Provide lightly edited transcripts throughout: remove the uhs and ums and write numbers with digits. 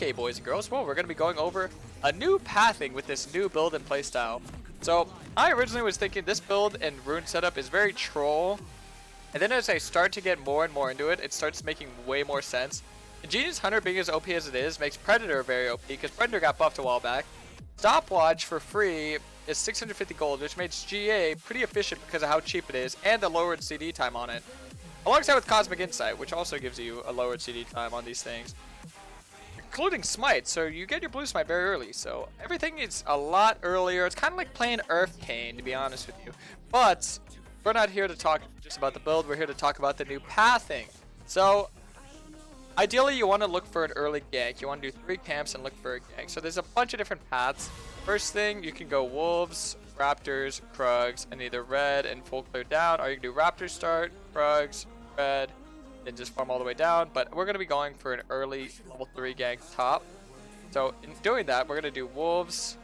Okay, boys and girls, well, we're going to be going over a new pathing with this new build and playstyle. So, I originally was thinking this build and rune setup is very troll, and then as I start to get more and more into it, it starts making way more sense. Ingenious Hunter being as OP as it is makes Predator very OP, because Predator got buffed a while back. Stopwatch for free is 650 gold, which makes GA pretty efficient because of how cheap it is, and the lowered CD time on it. Alongside with Cosmic Insight, which also gives you a lowered CD time on these things. Including Smite, so you get your blue Smite very early, so everything is a lot earlier. It's kind of like playing Earth Kayn, to be honest with you. But we're not here to talk just about the build, we're here to talk about the new pathing. So, ideally you want to look for an early gank. You want to do 3 camps and look for a gank. So there's a bunch of different paths. First thing, you can go Wolves, Raptors, Krugs, and either red and full clear down, or you can do Raptors start, Krugs, red, then just farm all the way down. But we're going to be going for an early level 3 gank top. So in doing that, we're going to do Wolves,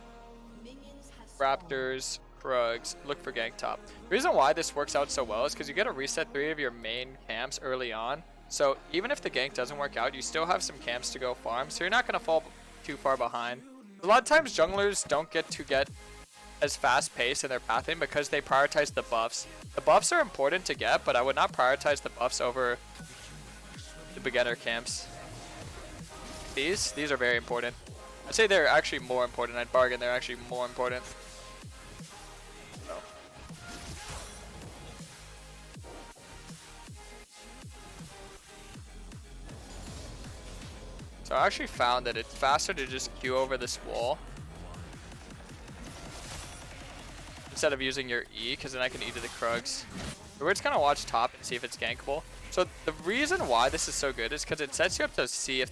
Raptors, Krugs, look for gank top. The reason why this works out so well is because you get to reset 3 of your main camps early on. So even if the gank doesn't work out, you still have some camps to go farm, so you're not going to fall too far behind. A lot of times junglers don't get as fast paced in their pathing because they prioritize the buffs. The buffs are important to get, but I would not prioritize the buffs over the beginner camps. These are very important. I'd say they're actually more important. I'd bargain they're actually more important. So I actually found that it's faster to just queue over this wall instead of using your E, because then I can E to the Krugs. We're just gonna watch top and see if it's gankable. So the reason why this is so good is because it sets you up to see if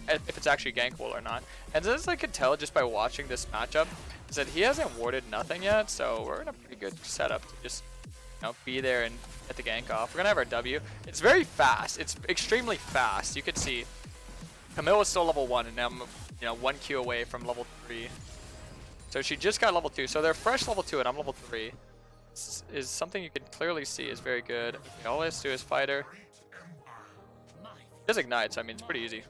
it's actually gankable or not. And as I could tell just by watching this matchup, is that he hasn't warded nothing yet, so we're in a pretty good setup to just be there and get the gank off. We're gonna have our W. It's very fast. It's extremely fast. You could see Camille is still level 1, and I'm 1 Q away from level 3. So she just got level 2. So they're fresh level 2, and I'm level 3. This is something you can clearly see is very good. Okay, all he has to do is fight her. He does ignite, so I mean it's pretty easy.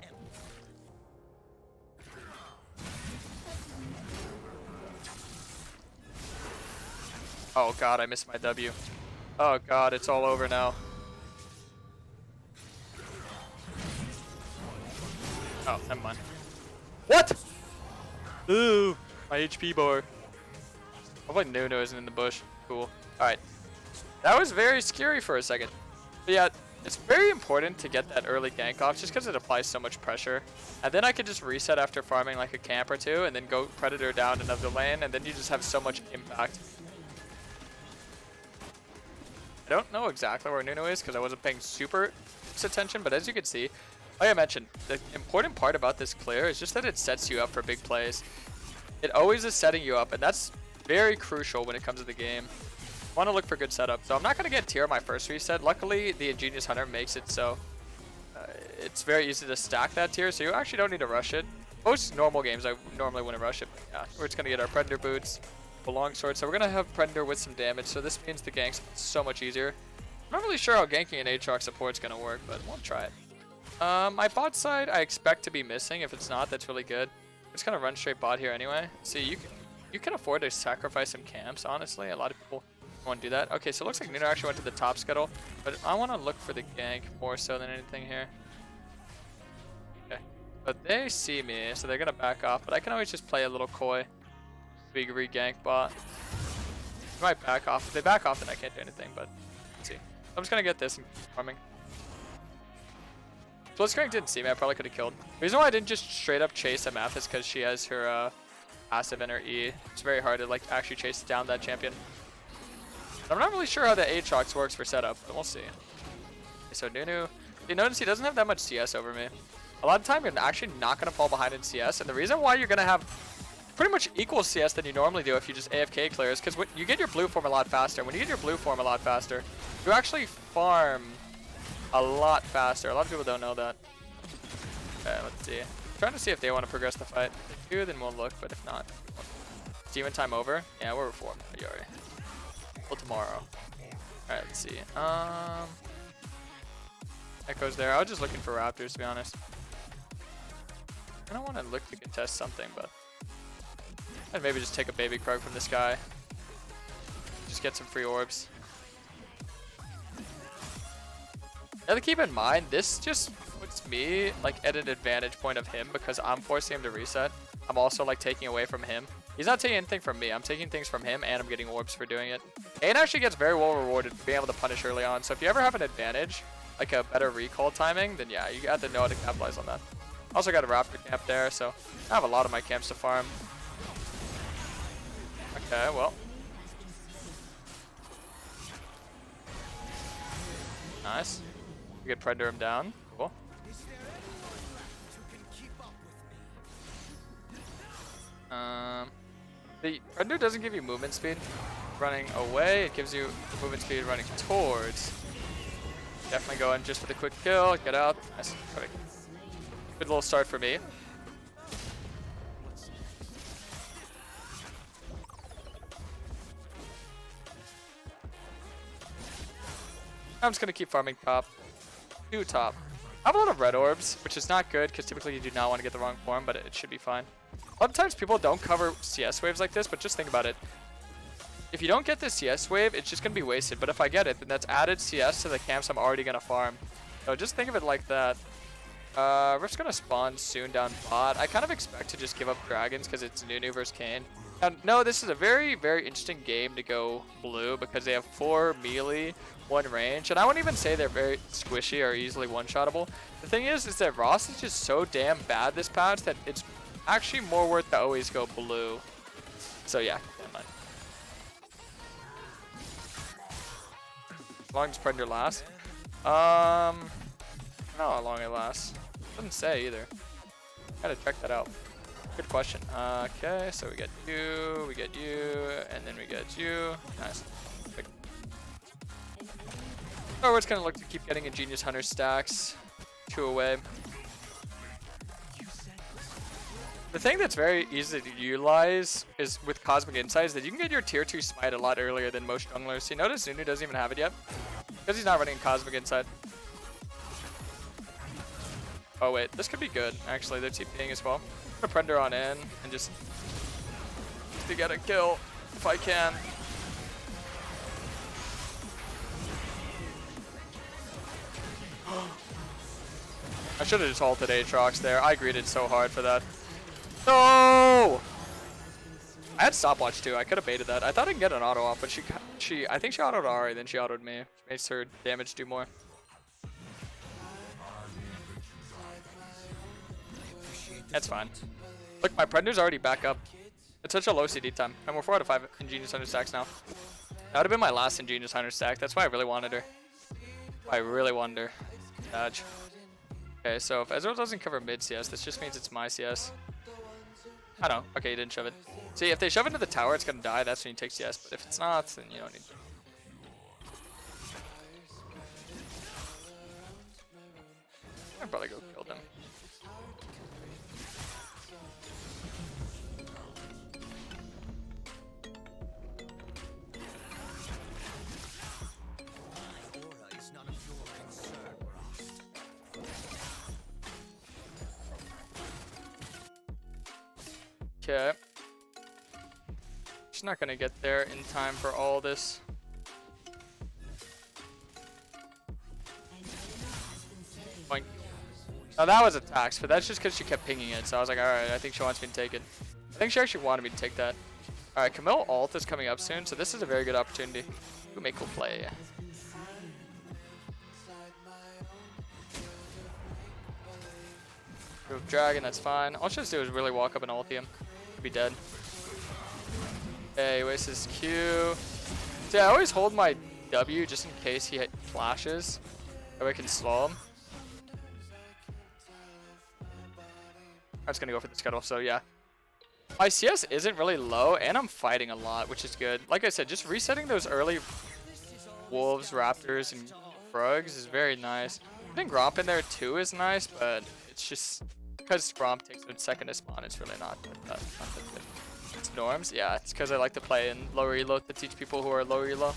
Oh god, I missed my W. Oh god, it's all over now. Oh, never mind. What? Ooh, my HP bar. Hopefully Nuno isn't in the bush. Cool. Alright. That was very scary for a second. But yeah, it's very important to get that early gank off just because it applies so much pressure. And then I could just reset after farming like a camp or 2 and then go Predator down another lane, and then you just have so much impact. I don't know exactly where Nuno is because I wasn't paying super attention, but as you can see, like I mentioned, the important part about this clear is just that it sets you up for big plays. It always is setting you up, and that's very crucial when it comes to the game. I want to look for good setup. So I'm not going to get tier on my first reset. Luckily, the Ingenious Hunter makes it so it's very easy to stack that tier, so you actually don't need to rush it. Most normal games, I normally wouldn't rush it, but yeah, we're just going to get our Predator boots, the longsword. So we're going to have Predator with some damage, so this means the gank's so much easier. I'm not really sure how ganking an Aatrox support is going to work, but we'll try it. My bot side, I expect to be missing. If it's not, that's really good. I'm just gonna run straight bot here anyway. See, you can afford to sacrifice some camps, honestly. A lot of people want to do that. Okay, so it looks like Nuno actually went to the top scuttle, but I want to look for the gank more so than anything here. Okay, but they see me, so they're gonna back off, but I can always just play a little coy. Big re-gank bot. They might back off. If they back off, then I can't do anything, but let's see. I'm just gonna get this and keep farming. Blitzcrank didn't see me, I probably could have killed. The reason why I didn't just straight up chase MF is because she has her passive and her E. It's very hard to like actually chase down that champion. I'm not really sure how the Aatrox works for setup, but we'll see. Okay, so Nunu, you notice he doesn't have that much CS over me. A lot of the time you're actually not going to fall behind in CS, and the reason why you're going to have pretty much equal CS than you normally do if you just AFK clear is because you get your blue form a lot faster. When you get your blue form a lot faster, you actually farm a lot faster. A lot of people don't know that. Okay, let's see. I'm trying to see if they want to progress the fight. If they do, then we'll look, but if not, it's even time over. Yeah, we're reformed. Yari. Well, tomorrow. Alright, let's see. Echo's there. I was just looking for Raptors, to be honest. I don't want to look to contest something, but I'd maybe just take a baby Krug from this guy. Just get some free orbs. Now to keep in mind, this just puts me like at an advantage point of him because I'm forcing him to reset. I'm also like taking away from him. He's not taking anything from me. I'm taking things from him and I'm getting orbs for doing it. Kayn actually gets very well rewarded for being able to punish early on. So if you ever have an advantage, like a better recall timing, then yeah, you have to know how to capitalize on that. Also got a Raptor camp there, so I have a lot of my camps to farm. Okay, well. Nice. We could Predator him down. Cool. The Predator doesn't give you movement speed running away. It gives you movement speed running towards. Definitely going just for the quick kill. Get out. Nice. Perfect. Good little start for me. I'm just going to keep farming top. 2 top. I have a lot of red orbs, which is not good because typically you do not want to get the wrong form, but it should be fine. A lot of times people don't cover CS waves like this, but just think about it. If you don't get the CS wave, it's just going to be wasted. But if I get it, then that's added CS to the camps I'm already going to farm. So just think of it like that. Rift's going to spawn soon down bot. I kind of expect to just give up dragons because it's Nunu versus Kayn. And no, this is a very, very interesting game to go blue because they have 4 melee, 1 range. And I wouldn't even say they're very squishy or easily one-shottable. The thing is that Ross is just so damn bad this patch that it's actually more worth to always go blue. So yeah, never mind. How long does Predator last? I don't know how long it lasts. Doesn't say either. Gotta check that out. Good question. Okay, so we get you, and then we get you. Nice. Oh, we're just gonna look to keep getting Ingenious Hunter stacks. 2 away. The thing that's very easy to utilize is with Cosmic Insights that you can get your tier 2 smite a lot earlier than most junglers. So you notice Nunu doesn't even have it yet because he's not running Cosmic Insight. Oh wait, this could be good. Actually, they're TPing as well. I'm gonna Predator on in and just to get a kill if I can. I should have just ulted Aatrox there. I greeted so hard for that. No! I had stopwatch too. I could have baited that. I thought I could get an auto off, but I think she autoed Ari, then she autoed me. Which makes her damage do more. That's fine. Look, my Predator's already back up. It's such a low CD time. And we're 4 out of 5 Ingenious Hunter stacks now. That would have been my last Ingenious Hunter stack. That's why I really wanted her. I really wanted her. Dodge. Okay, so if Ezreal doesn't cover mid CS, this just means it's my CS. I don't know. Okay, he didn't shove it. See, if they shove into the tower, it's gonna die. That's when you take CS. But if it's not, then you don't need to. I'd probably go kill them. Okay. She's not gonna get there in time for all this. Boink. Now that was a tax, but that's just because she kept pinging it. So I was like, alright, I think she wants me to take it. I think she actually wanted me to take that. Alright, Camille ult is coming up soon, so this is a very good opportunity. Who make cool play. Move dragon, that's fine. All she has to do is really walk up and ult him. Could be dead. Okay, he wastes his Q. See, I always hold my W just in case he flashes. So I can slow him. I'm just gonna go for the scuttle, so yeah. My CS isn't really low, and I'm fighting a lot, which is good. Like I said, just resetting those early wolves, raptors, and frogs is very nice. Putting Gromp in there too is nice, but it's just because Gromp takes a second to spawn, it's really not that good. It's norms? Yeah, it's because I like to play in lower elo to teach people who are lower elo.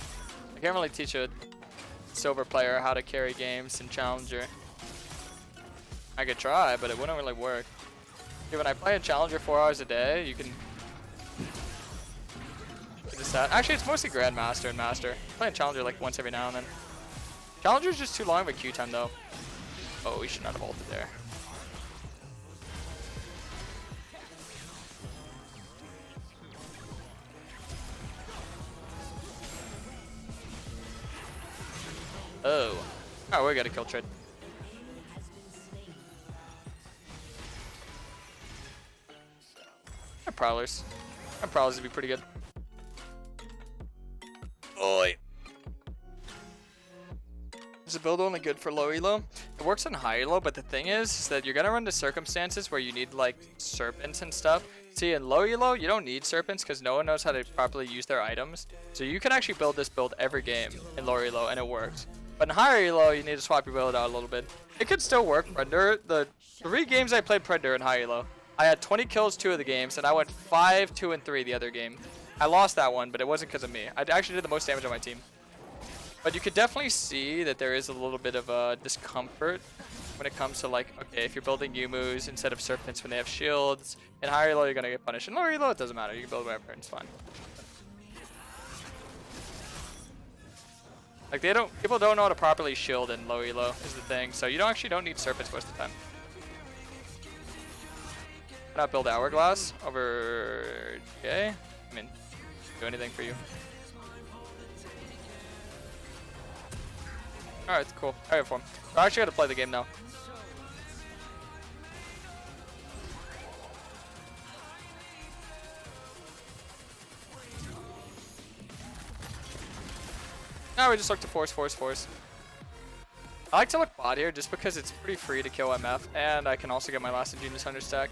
I can't really teach a silver player how to carry games in Challenger. I could try, but it wouldn't really work. When I play a Challenger 4 hours a day, you can do this out. Actually, it's mostly Grandmaster and Master. I'm playing Challenger like once every now and then. Challenger's just too long of a queue time though. Oh, we should not have ulted there. Oh. Oh, we got a kill trade. Prowlers. And Prowlers would be pretty good. Oi. Is the build only good for low elo? It works on high elo, but the thing is that you're gonna run into circumstances where you need like serpents and stuff. See, in low elo, you don't need serpents because no one knows how to properly use their items. So you can actually build this build every game in lower elo and it works. But in higher elo, you need to swap your build out a little bit. It could still work. Predator, the 3 games I played Predator in high elo, I had 20 kills 2 of the games, and I went 5, 2, and 3 the other game. I lost that one, but it wasn't because of me. I actually did the most damage on my team. But you could definitely see that there is a little bit of discomfort when it comes to like, okay, if you're building Yumus instead of Serpents when they have shields. In higher elo, you're going to get punished. In lower elo, it doesn't matter. You can build whatever, and it's fine. Like, people don't know how to properly shield in low elo is the thing. So you actually don't need Serpents most of the time. Not build Hourglass over GA. I mean, do anything for you. Alright, cool. I have fun. I actually got to play the game now. Now we just look to force. I like to look bot here just because it's pretty free to kill MF, and I can also get my last Ingenious Hunter stack.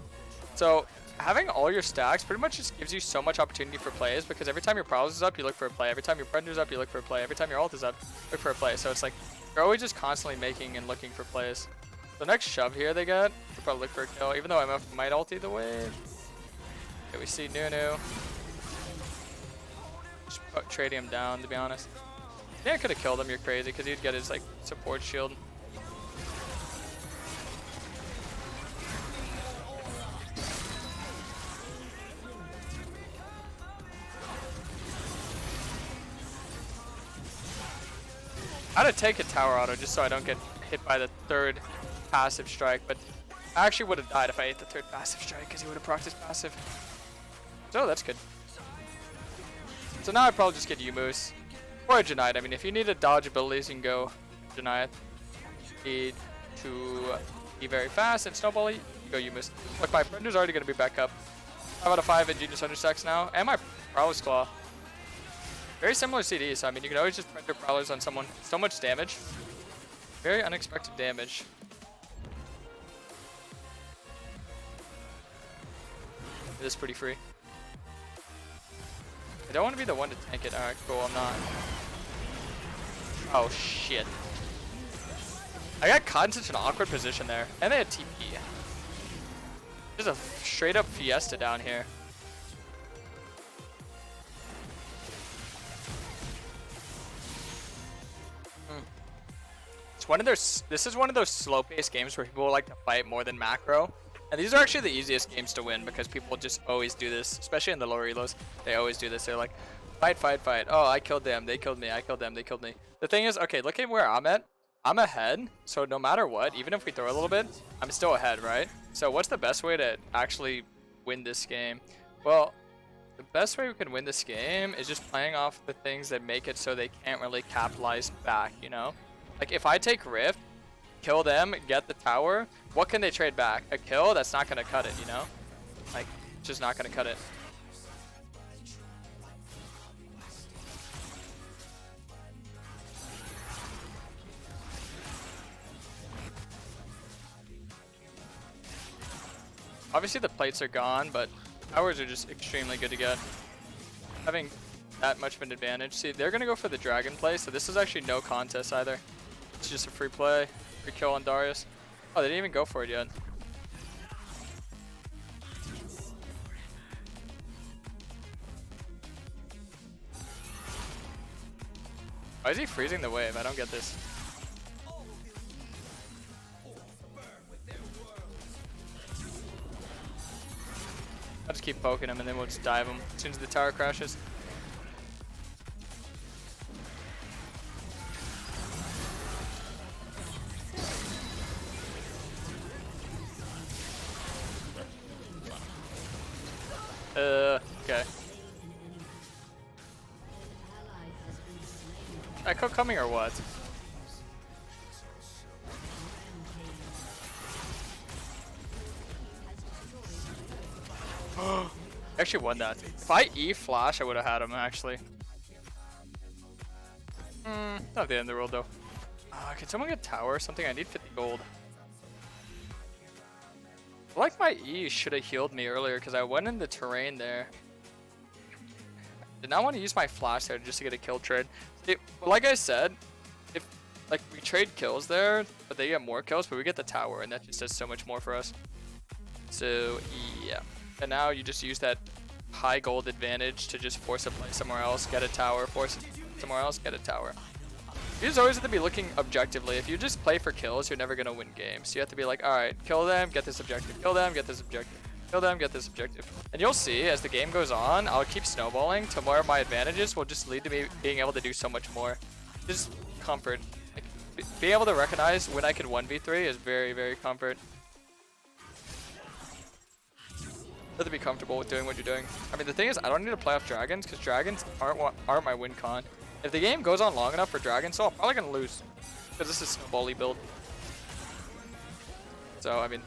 So having all your stacks pretty much just gives you so much opportunity for plays because every time your Prowess is up, you look for a play. Every time your Predator's up, you look for a play. Every time your ult is up, look for a play. So it's like you're always just constantly making and looking for plays. The next shove here they get, they'll probably look for a kill, even though MF might ult either way. Okay, we see Nunu. Just trading him down, to be honest. Yeah, I could have killed him, you're crazy, because he'd get his like support shield. I had to take a tower auto just so I don't get hit by the 3rd passive strike, but I actually would have died if I ate the 3rd passive strike because he would have procced his passive. So that's good. So now I'd probably just get Yumus or a Janite. I mean, if you need a dodge abilities, you can go Janite. Need to be very fast and snowball, you go Yumus. Look, my Predator's already going to be back up. 5 out of 5 Ingenious Hunter stacks now, and my Prowler's Claw. Very similar CD, so I mean, you can always just Predator Prowlers on someone. So much damage. Very unexpected damage. It is pretty free. I don't want to be the one to tank it. Alright, cool, I'm not. Oh, shit. I got caught in such an awkward position there. And they had TP. There's a straight up fiesta down here. It's one of those. This is one of those slow-paced games where people like to fight more than macro. And these are actually the easiest games to win because people just always do this, especially in the lower elos. They always do this. They're like, fight. Oh, I killed them. They killed me. I killed them. They killed me. The thing is, okay, look at where I'm at. I'm ahead. So no matter what, even if we throw a little bit, I'm still ahead, right? So what's the best way to actually win this game? Well, the best way we can win this game is just playing off the things that make it so they can't really capitalize back, you know? Like if I take Rift, kill them, get the tower, what can they trade back? A kill? That's not going to cut it, you know? Like, just not going to cut it. Obviously the plates are gone, but towers are just extremely good to get. Having that much of an advantage. See, they're going to go for the dragon play, so this is actually no contest either. It's just a free play. Free kill on Darius. Oh, they didn't even go for it yet. Why is he freezing the wave? I don't get this. I'll just keep poking him and then we'll just dive him as soon as the tower crashes. Okay. Echo coming or what? Actually won that. If I E flash, I would have had him actually. Not the end of the world though. Can someone get tower or something? I need 50 gold. I like my E should have healed me earlier because I went in the terrain there. Did not want to use my flash there just to get a kill trade. Like I said, if like we trade kills there, but they get more kills, but we get the tower, and that just does so much more for us. So yeah, and now you just use that high gold advantage to just force a play somewhere else, get a tower, force it somewhere else, get a tower. You just always have to be looking objectively. If you just play for kills, you're never gonna win games. You have to be like, all right, kill them, get this objective, kill them, get this objective. Kill them, get this objective. And you'll see as the game goes on, I'll keep snowballing to where my advantages will just lead to me being able to do so much more. Just comfort. Like, being able to recognize when I can 1v3 is very, very comfort. You have to be comfortable with doing what you're doing. I mean, the thing is, I don't need to play off dragons because dragons aren't my win con. If the game goes on long enough for dragons, so I'm probably going to lose because this is snowball-y build. So, I mean,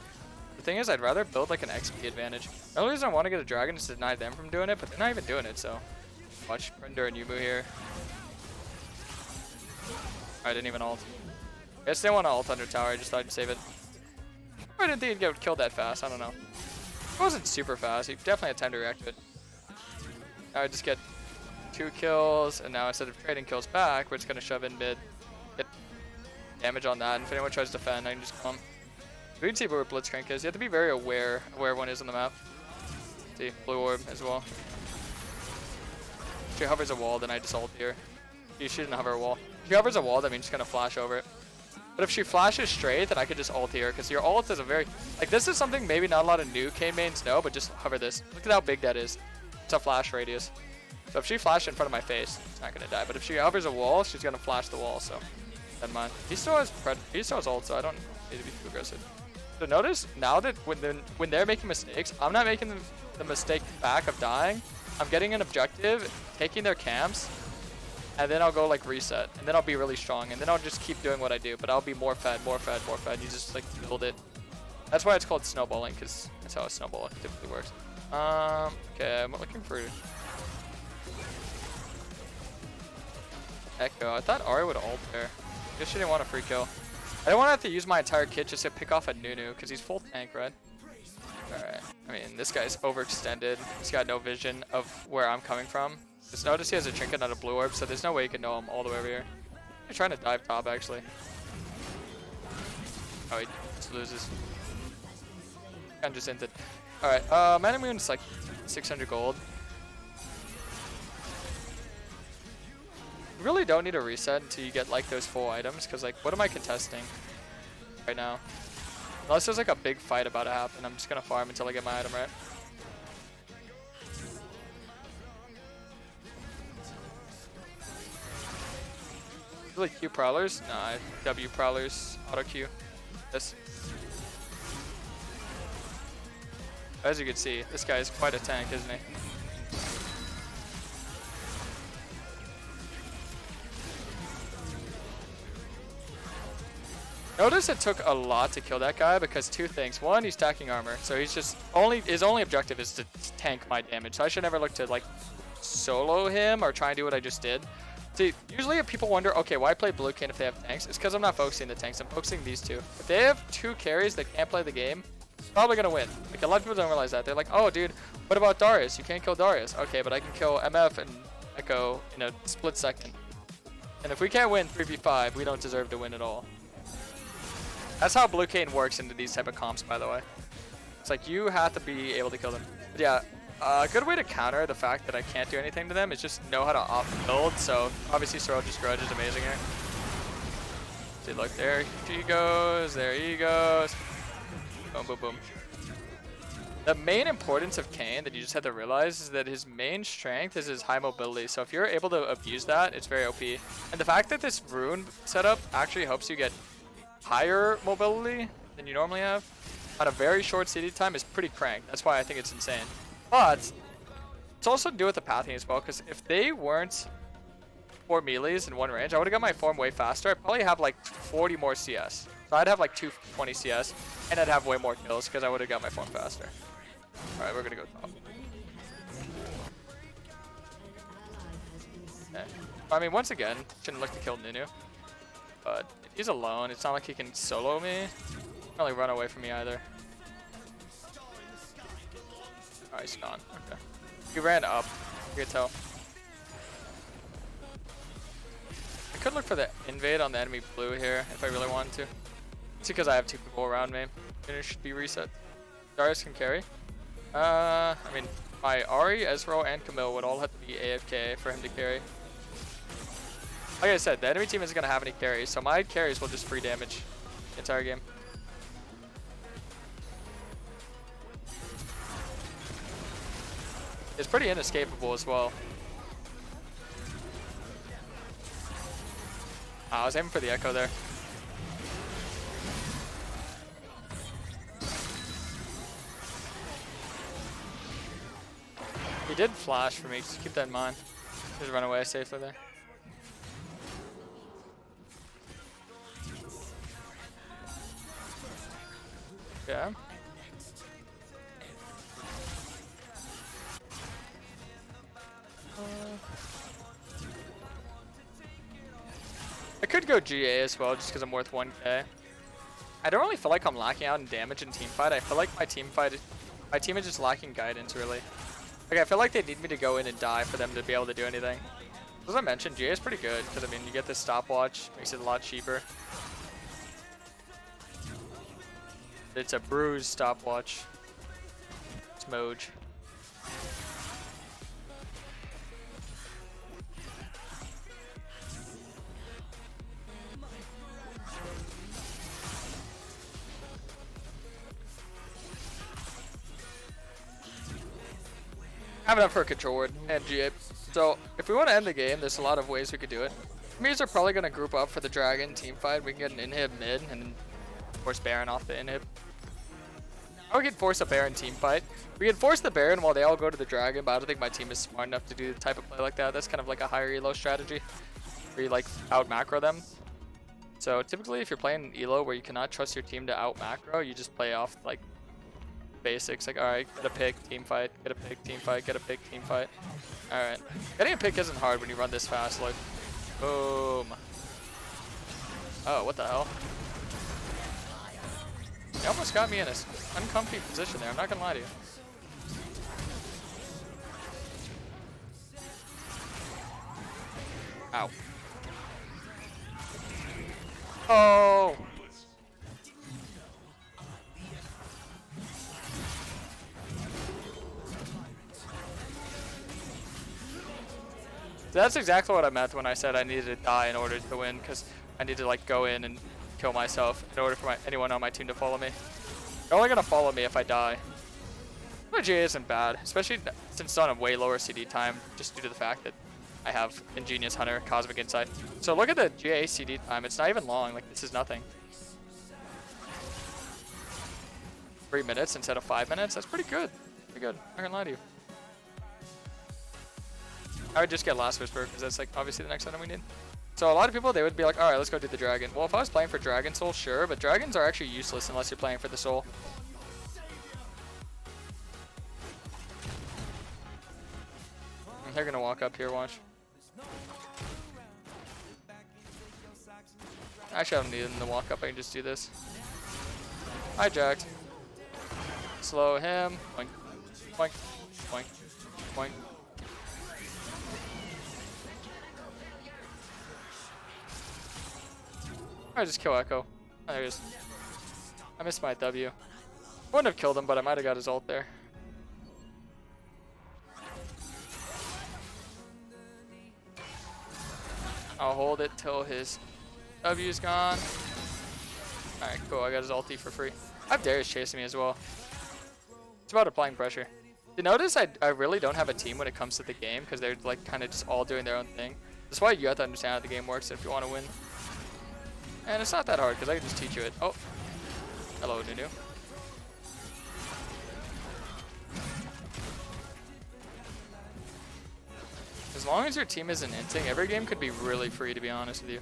the thing is, I'd rather build like an XP advantage. The only reason I want to get a dragon is to deny them from doing it, but they're not even doing it, so. Watch Render and Yumu here. I didn't even ult. I guess they want to ult under tower, I just thought I'd save it. I didn't think he'd get killed that fast, I don't know. It wasn't super fast, he definitely had time to react to it. Now I just get 2 kills, and now instead of trading kills back, we're just going to shove in mid. Get damage on that, and if anyone tries to defend, I can just come. We can see where Blitzcrank is. You have to be very aware of where everyone is on the map. See, blue orb as well. If she hovers a wall, then I just ult here. She shouldn't hover a wall. If she hovers a wall, that means she's gonna flash over it. But if she flashes straight, then I could just ult here, because your ult is a very... Like, this is something maybe not a lot of new Kayn mains know, but just hover this. Look at how big that is. It's a flash radius. So if she flashes in front of my face, it's not gonna die. But if she hovers a wall, she's gonna flash the wall, so... Never mind. He still has ult, so I don't need to be too aggressive. So notice now that when they're making mistakes, I'm not making the mistake back of dying. I'm getting an objective, taking their camps, and then I'll go like reset, and then I'll be really strong, and then I'll just keep doing what I do, but I'll be more fed, more fed, more fed. You just like build it. That's why it's called snowballing, because that's how a snowball typically works. Okay, I'm looking for Echo. I thought Ari would ult there. Guess she didn't want a free kill. I don't want to have to use my entire kit just to pick off a Nunu, because he's full tank, right? Alright. I mean, this guy's overextended. He's got no vision of where I'm coming from. Just notice he has a trinket, not a blue orb, so there's no way you can know him all the way over here. He's trying to dive top, actually. Oh, he just loses. Kind of just ended. Alright, Mana Moon's like 600 gold. You really don't need a reset until you get like those full items, because like, what am I contesting right now? Unless there's like a big fight about to happen, I'm just gonna farm until I get my item right. Really Q prowlers? Nah, W prowlers, auto Q. This. As you can see, this guy is quite a tank, isn't he? Notice it took a lot to kill that guy because two things. One, he's stacking armor, so he's just his only objective is to tank my damage. So I should never look to like solo him or try and do what I just did. See, usually if people wonder, okay, why play blue Kayn if they have tanks? It's because I'm not focusing the tanks. I'm focusing these two. If they have 2 carries that can't play the game, probably gonna win. Like a lot of people don't realize that. They're like, oh, dude, what about Darius? You can't kill Darius. Okay, but I can kill MF and Echo in a split second. And if we can't win 3v5, we don't deserve to win at all. That's how blue Kayn works into these type of comps, by the way. It's like you have to be able to kill them. But yeah, a good way to counter the fact that I can't do anything to them is just know how to off-build. So obviously Sorrel just Grudge is amazing here. See, look, there he goes, there he goes. Boom, boom, boom. The main importance of Kayn that you just have to realize is that his main strength is his high mobility. So if you're able to abuse that, it's very OP. And the fact that this rune setup actually helps you get higher mobility than you normally have on a very short CD time is pretty crank. That's why I think it's insane. But it's also to do with the pathing as well, because if they weren't 4 melees in one range, I would have got my form way faster. I'd probably have like 40 more CS. So I'd have like 220 CS, and I'd have way more kills because I would have got my form faster. Alright, we're gonna go top. Okay. I mean, once again, shouldn't look to kill Nunu. But if he's alone, it's not like he can solo me. He can't really run away from me either. Oh, he's gone. Okay. He ran up. You can tell. I could look for the invade on the enemy blue here if I really wanted to. It's because I have 2 people around me. And it should be reset. Darius can carry. I mean, my Ahri, Ezreal, and Camille would all have to be AFK for him to carry. Like I said, the enemy team isn't going to have any carries, so my carries will just free damage the entire game. It's pretty inescapable as well. Oh, I was aiming for the echo there. He did flash for me, just keep that in mind. Just run away safely there. Yeah. I could go GA as well, just because I'm worth 1k. I don't really feel like I'm lacking out in damage in teamfight. I feel like my team is just lacking guidance, really. Like, I feel like they need me to go in and die for them to be able to do anything. As I mentioned, GA is pretty good, because, I mean, you get this stopwatch, makes it a lot cheaper. It's a bruised stopwatch. It's Moj. I have enough for a control word and GA. So if we want to end the game, there's a lot of ways we could do it. Me's are probably going to group up for the dragon team fight. We can get an inhib mid and then force Baron off the inhib. Or we could force a Baron team fight. We could force the Baron while they all go to the dragon, but I don't think my team is smart enough to do the type of play like that. That's kind of like a higher elo strategy where you like out macro them. So typically if you're playing elo where you cannot trust your team to out macro, you just play off like basics, like alright, get a pick, team fight, get a pick, team fight, get a pick, team fight. Alright. Getting a pick isn't hard when you run this fast, like boom. Oh, what the hell? You almost got me in an uncomfy position there, I'm not gonna lie to you. Ow. Oh! That's exactly what I meant when I said I needed to die in order to win, because I need to like go in and kill myself in order for anyone on my team to follow me. They're only gonna follow me if I die. My GA isn't bad, especially since it's on a way lower CD time, just due to the fact that I have Ingenious Hunter, Cosmic Insight. So look at the GA CD time, it's not even long, like this is nothing. 3 minutes instead of 5 minutes, that's pretty good. Pretty good, I'm not gonna lie to you. I would just get Last Whisper, because that's like obviously the next item we need. So a lot of people, they would be like, alright, let's go do the dragon. Well, if I was playing for Dragon Soul, sure, but dragons are actually useless unless you're playing for the soul. They're gonna walk up here, watch. Actually, I don't need them to walk up, I can just do this. Hijacked. Slow him. Boink, boink, boink, boink. I just kill Echo. Oh, there he is. I missed my W. Wouldn't have killed him, but I might have got his ult there. I'll hold it till his W's gone. Alright, cool. I got his ulti for free. I have Darius chasing me as well. about applying pressure. You notice I really don't have a team when it comes to the game because they're like kind of just all doing their own thing. That's why you have to understand how the game works if you want to win. And it's not that hard because I can just teach you it. Oh, hello, Nunu. As long as your team isn't inting, every game could be really free, to be honest with you.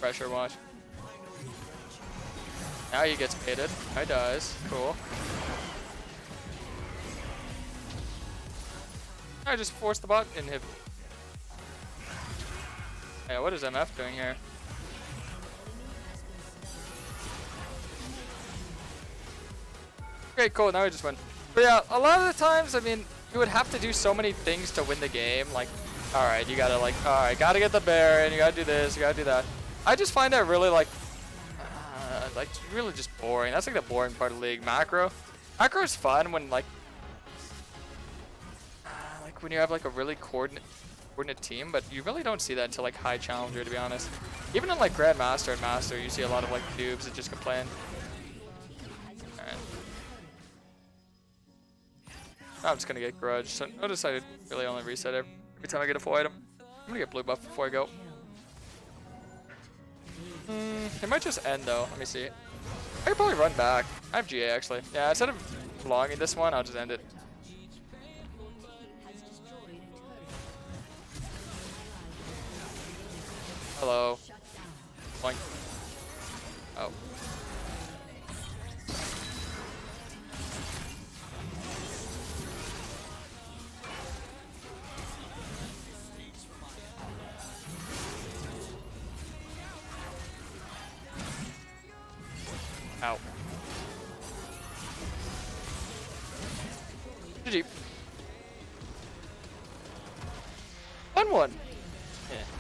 Pressure watch. Now he gets baited. He dies. Cool. I just forced the bot inhib. Yeah, what is MF doing here? Okay, cool. Now we just win. But yeah, a lot of the times, I mean, you would have to do so many things to win the game. Like, alright, you gotta like, alright, gotta get the Baron, you gotta do this, you gotta do that. I just find that really like really just boring. That's like the boring part of League. Macro is fun when like when you have like a really coordinate team, but you really don't see that until like high challenger, to be honest. Even in like Grandmaster and Master, you see a lot of like noobs that just complain. Alright. Now I'm just gonna get grudge. So notice I really only reset every time I get a full item. I'm gonna get blue buff before I go. It might just end though. Let me see. I could probably run back. I have GA actually. Yeah, instead of prolonging this one, I'll just end it. Hello. Boink. Oh. Ow. GG. 1-1. Yeah.